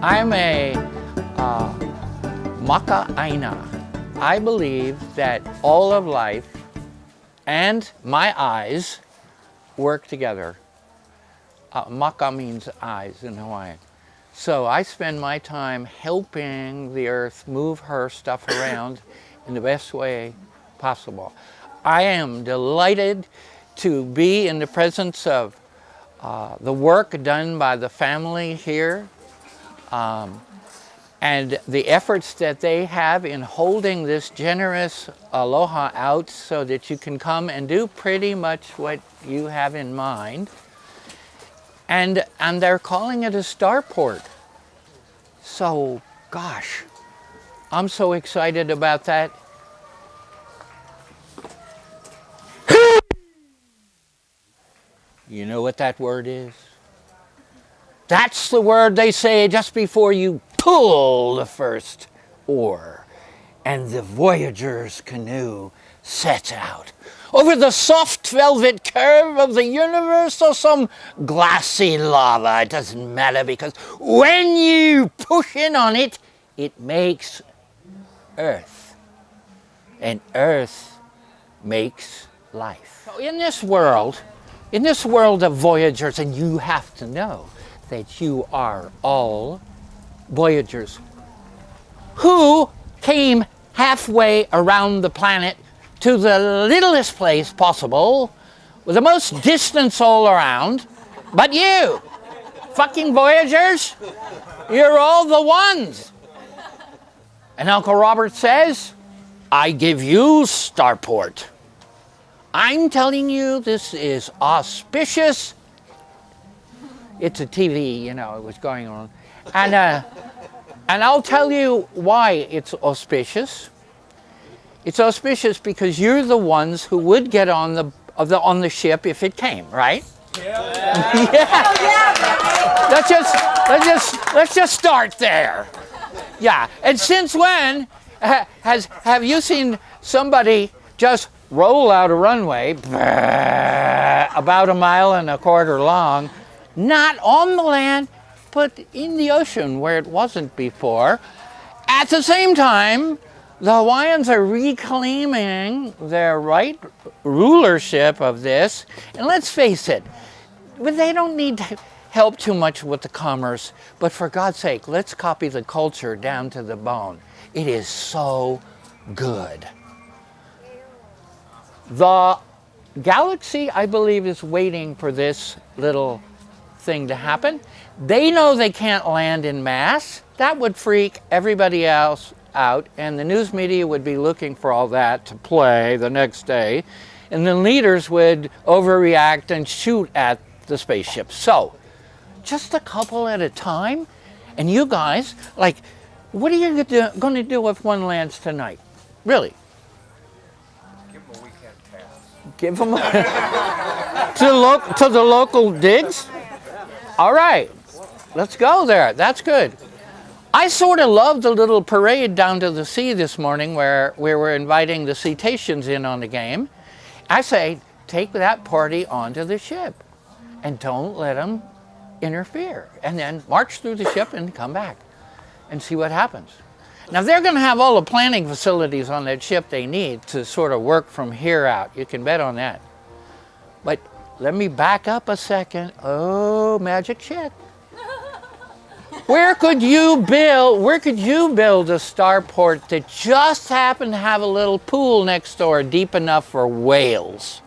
I'm a maka'aina. I believe that all of life and my eyes work together. Maka means eyes in Hawaiian. So I spend my time helping the earth move her stuff around in the best way possible. I am delighted to be in the presence of the work done by the family here and the efforts that they have in holding this generous aloha out so that you can come and do pretty much what you have in mind. And they're calling it a starport. So, gosh, I'm so excited about that. You know what that word is? That's the word they say just before you pull the first oar and the voyager's canoe sets out over the soft velvet curve of the universe or some glassy lava. It doesn't matter, because when you push in on it, it makes earth. And earth makes life. So in this world of voyagers, and you have to know that you are all voyagers who came halfway around the planet to the littlest place possible with the most distance all around. But you, fucking voyagers, you're all the ones. And Uncle Robert says, I give you Starport. I'm telling you, this is auspicious. It's a TV, you know, it was going on. And I'll tell you why it's auspicious. It's auspicious because you're the ones who would get on the ship if it came, right? Yeah. Yeah. Let's just start there. Yeah. And since when have you seen somebody just roll out a runway about 1.25 miles long, not on the land, but in the ocean where it wasn't before? At the same time, the Hawaiians are reclaiming their right rulership of this. And let's face it, they don't need help too much with the commerce, but for God's sake, let's copy the culture down to the bone. It is so good. The galaxy, I believe, is waiting for this little thing to happen. They know they can't land in mass. That would freak everybody else out, and the news media would be looking for all that to play the next day, and then leaders would overreact and shoot at the spaceship. So, just a couple at a time. And you guys, like, what are you going to do if one lands tonight? Really? Give them a weekend pass. Give them to the local digs? All right, let's go there. That's good. I sort of loved the little parade down to the sea this morning where we were inviting the cetaceans in on the game. I say, take that party onto the ship and don't let them interfere. And then march through the ship and come back and see what happens. Now, they're going to have all the planning facilities on that ship they need to sort of work from here out. You can bet on that. But let me back up a second. Oh, magic shit. Where could you build a starport that just happened to have a little pool next door deep enough for whales?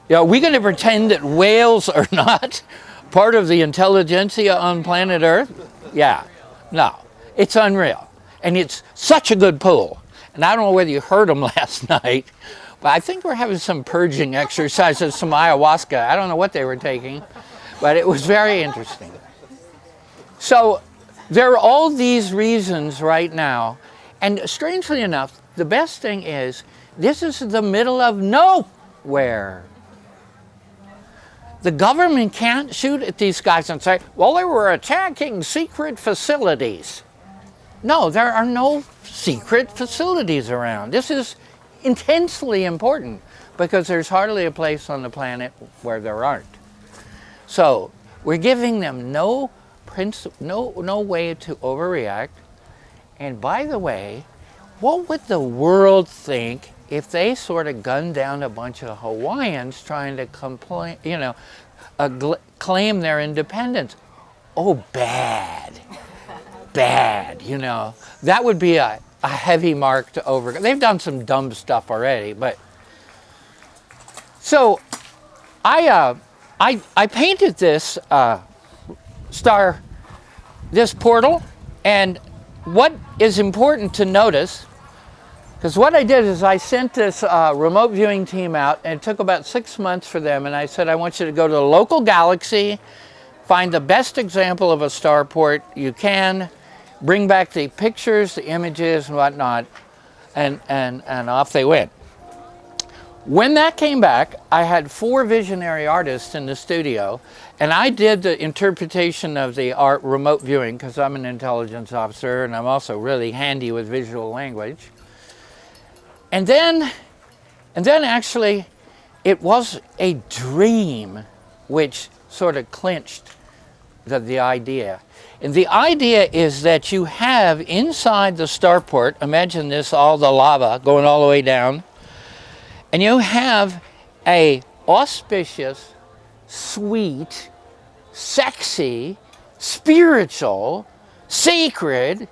Yeah, are we going to pretend that whales are not part of the intelligentsia on planet Earth? Yeah, no, it's unreal. And it's such a good pool. And I don't know whether you heard them last night, but I think we're having some purging exercises, some ayahuasca. I don't know what they were taking, but it was very interesting. So there are all these reasons right now, and strangely enough, the best thing is this is the middle of nowhere. The government can't shoot at these guys and say, well, they were attacking secret facilities. No, there are no secret facilities around. This is intensely important because there's hardly a place on the planet where there aren't. So we're giving them no no way to overreact. And by the way, what would the world think if they sort of gunned down a bunch of Hawaiians trying to complain, claim their independence? Oh, bad, bad, That would be a heavy mark to over. They've done some dumb stuff already, but. So I painted this this portal, and what is important to notice, because what I did is I sent this remote viewing team out, and it took about 6 months for them, and I said, I want you to go to the local galaxy, find the best example of a starport you can, bring back the pictures, the images, and whatnot, and off they went. When that came back, I had 4 visionary artists in the studio, and I did the interpretation of the art remote viewing because I'm an intelligence officer and I'm also really handy with visual language. And then actually, it was a dream which sort of clinched the idea. And the idea is that you have inside the starport, imagine this, all the lava going all the way down, and you have a auspicious, sweet, sexy, spiritual, sacred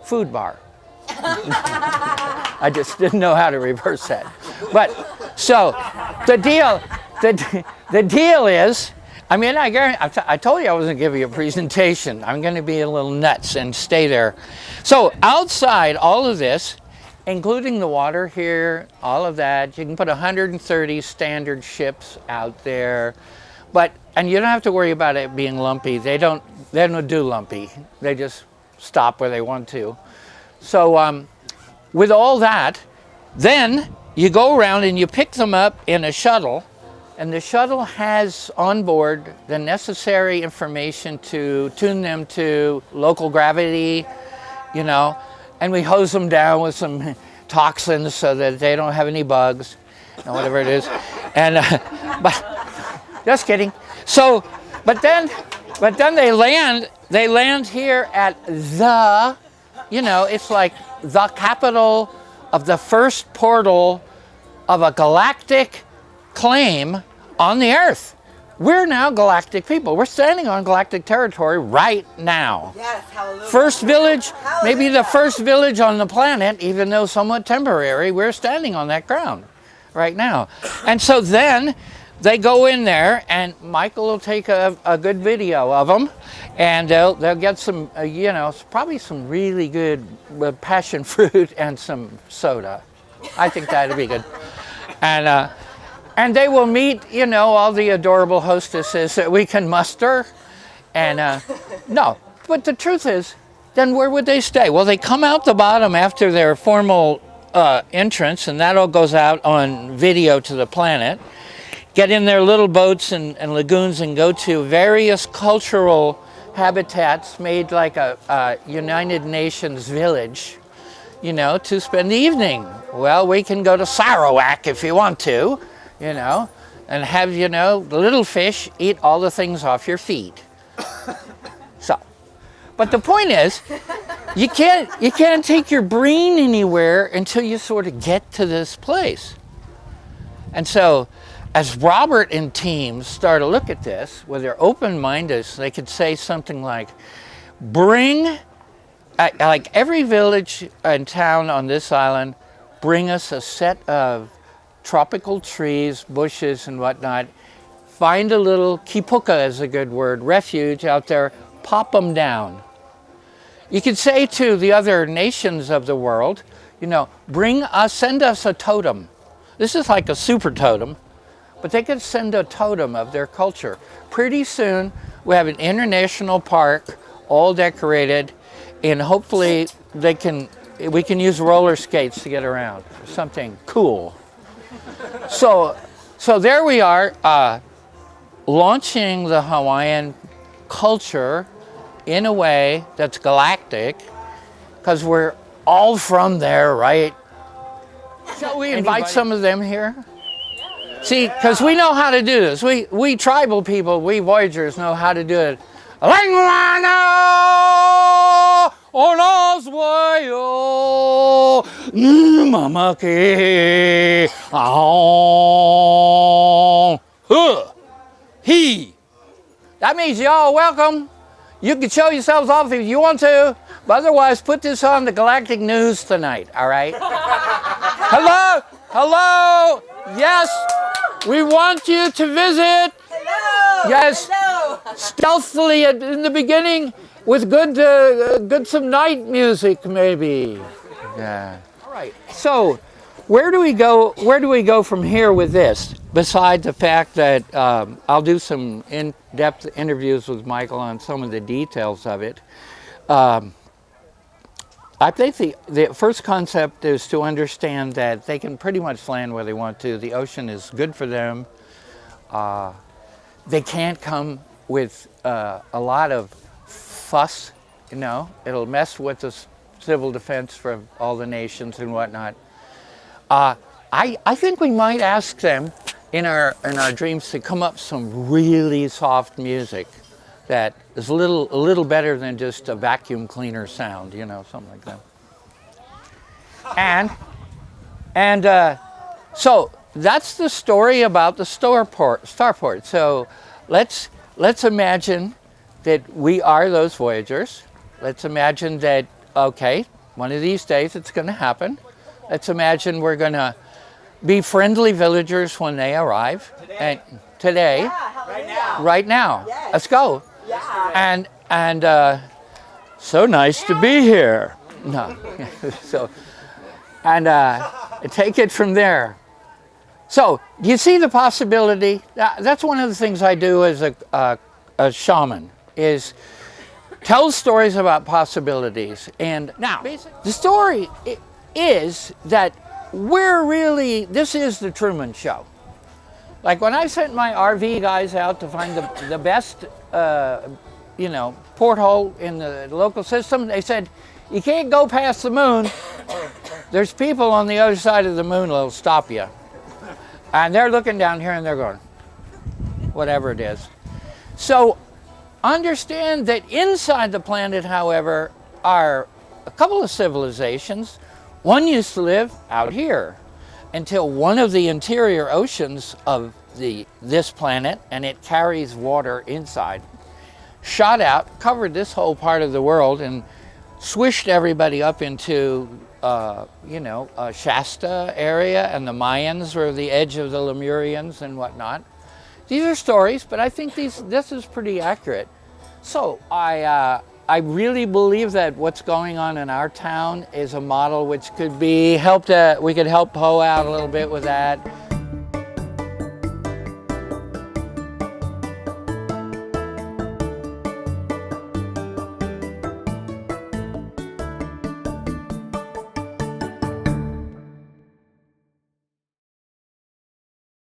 food bar. I just didn't know how to reverse that. But so the deal is, I mean, I told you I wasn't giving you a presentation. I'm going to be a little nuts and stay there. So outside all of this, including the water here, all of that, you can put 130 standard ships out there, and you don't have to worry about it being lumpy. They don't do lumpy. They just stop where they want to. So with all that, then you go around and you pick them up in a shuttle, and the shuttle has on board the necessary information to tune them to local gravity, and we hose them down with some toxins so that they don't have any bugs, or whatever it is. And but just kidding. So, but then they land here at it's like the capital of the first portal of a galactic claim on the Earth. We're now galactic people. We're standing on galactic territory right now. Yes, hallelujah. First village, Hallelujah. maybe the first village on the planet, even though somewhat temporary, we're standing on that ground right now. And so then they go in there, and Michael will take a good video of them, and they'll get some, probably some really good passion fruit and some soda. I think that'd be good. And they will meet, all the adorable hostesses that we can muster. And no, but the truth is, then where would they stay? Well, they come out the bottom after their formal entrance, and that all goes out on video to the planet. Get in their little boats and lagoons and go to various cultural habitats made like a United Nations village, to spend the evening. Well, we can go to Sarawak if you want to. And have, the little fish eat all the things off your feet. So, but the point is, you can't take your brain anywhere until you sort of get to this place. And so, as Robert and team start to look at this, with their open minded, they could say something like, bring, like every village and town on this island, bring us a set of tropical trees, bushes, and whatnot. Find a little, kipuka is a good word, refuge out there, pop them down. You could say to the other nations of the world, send us a totem. This is like a super totem, but they could send a totem of their culture. Pretty soon, we have an international park, all decorated, and hopefully we can use roller skates to get around, something cool. So there we are, launching the Hawaiian culture in a way that's galactic, because we're all from there, right? Shall we invite some of them here? See, because we know how to do this. We tribal people, we Voyagers know how to do it. Langwana onaswayo mamake ahon he. That means y'all welcome. You can show yourselves off if you want to, but otherwise put this on the Galactic News tonight, all right? Hello? Hello? Yes, we want you to visit. Hello. Yes, Hello. stealthily in the beginning with good some night music maybe. Yeah. All right. So, where do we go? Where do we go from here with this? Besides the fact that I'll do some in-depth interviews with Michael on some of the details of it. I think the first concept is to understand that they can pretty much land where they want to. The ocean is good for them. They can't come with a lot of fuss, you know. It'll mess with the civil defense for all the nations and whatnot. I think we might ask them in our dreams to come up some really soft music that is a little better than just a vacuum cleaner sound, you know, something like that. And so that's the story about the Starport. So let's imagine that we are those Voyagers. Let's imagine that, okay, one of these days it's going to happen. Let's imagine we're going to be friendly villagers when they arrive. Today. Yeah, right now. Yes. Let's go. Yeah. And so nice to be here. No. So, and take it from there. So, do you see the possibility? That's one of the things I do as a shaman, is tell stories about possibilities. And now, the story is that this is the Truman Show. Like when I sent my RV guys out to find the best, porthole in the local system, they said, you can't go past the moon. There's people on the other side of the moon that'll stop you. And they're looking down here and they're going, whatever it is. So understand that inside the planet, however, are a couple of civilizations. One used to live out here until one of the interior oceans of this planet, and it carries water inside, shot out, covered this whole part of the world, and swished everybody up into, Shasta area, and the Mayans were the edge of the Lemurians and whatnot. These are stories, but I think this is pretty accurate. So I really believe that what's going on in our town is a model which could be we could help Poe out a little bit with that.